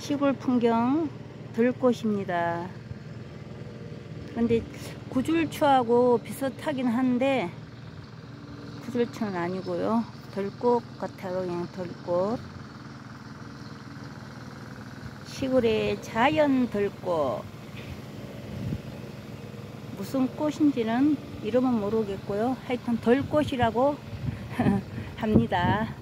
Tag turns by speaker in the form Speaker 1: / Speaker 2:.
Speaker 1: 시골 풍경 들꽃입니다. 근데 구줄추하고 비슷하긴 한데 구줄추는 아니고요. 들꽃 같아요. 그냥 들꽃. 시골의 자연 들꽃. 무슨 꽃인지는 이름은 모르겠고요. 하여튼 들꽃이라고 합니다.